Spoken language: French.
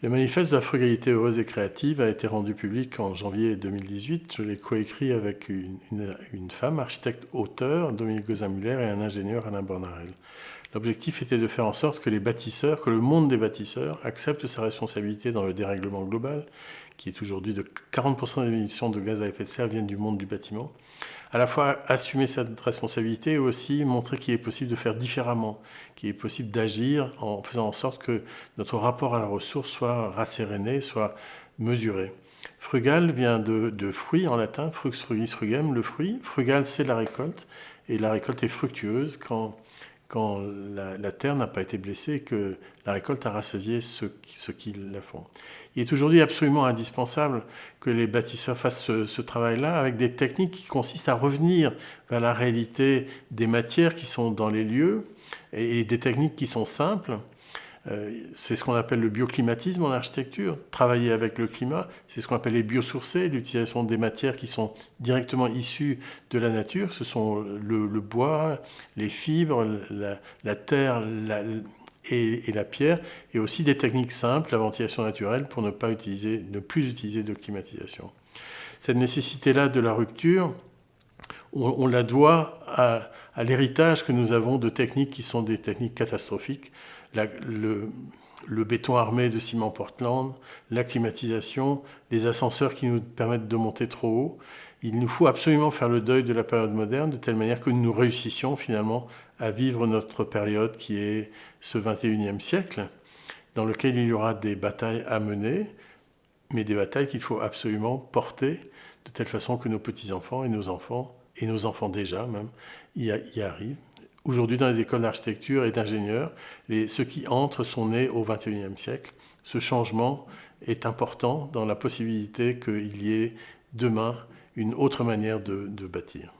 Le manifeste de la frugalité heureuse et créative a été rendu public en janvier 2018. Je l'ai coécrit avec une femme, architecte-auteur, Dominique Gozin-Muller, et un ingénieur, Alain Bornarel. L'objectif était de faire en sorte que les bâtisseurs, que le monde des bâtisseurs accepte sa responsabilité dans le dérèglement global, qui est aujourd'hui de 40% des émissions de gaz à effet de serre viennent du monde du bâtiment. À la fois assumer cette responsabilité et aussi montrer qu'il est possible de faire différemment, qu'il est possible d'agir en faisant en sorte que notre rapport à la ressource soit rasséréné, soit mesuré. Frugal vient de fruit en latin, frux frugis frugem, le fruit. Frugal, c'est la récolte, et la récolte est fructueuse quand la terre n'a pas été blessée et que la récolte a rassasié ceux qui la font. Il est aujourd'hui absolument indispensable que les bâtisseurs fassent ce travail-là avec des techniques qui consistent à revenir vers la réalité des matières qui sont dans les lieux et des techniques qui sont simples. C'est ce qu'on appelle le bioclimatisme en architecture, travailler avec le climat. C'est ce qu'on appelle les biosourcés, l'utilisation des matières qui sont directement issues de la nature. Ce sont le bois, les fibres, la terre et la pierre, et aussi des techniques simples, la ventilation naturelle, pour ne plus utiliser de climatisation. Cette nécessité-là de la rupture, on la doit à l'héritage que nous avons de techniques qui sont des techniques catastrophiques. Le béton armé de ciment Portland, la climatisation, les ascenseurs qui nous permettent de monter trop haut. Il nous faut absolument faire le deuil de la période moderne de telle manière que nous réussissions finalement à vivre notre période qui est ce 21e siècle, dans lequel il y aura des batailles à mener, mais des batailles qu'il faut absolument porter de telle façon que nos petits-enfants et nos enfants déjà même, y arrivent. Aujourd'hui, dans les écoles d'architecture et d'ingénieurs, ceux qui entrent sont nés au XXIe siècle. Ce changement est important dans la possibilité qu'il y ait demain une autre manière de bâtir.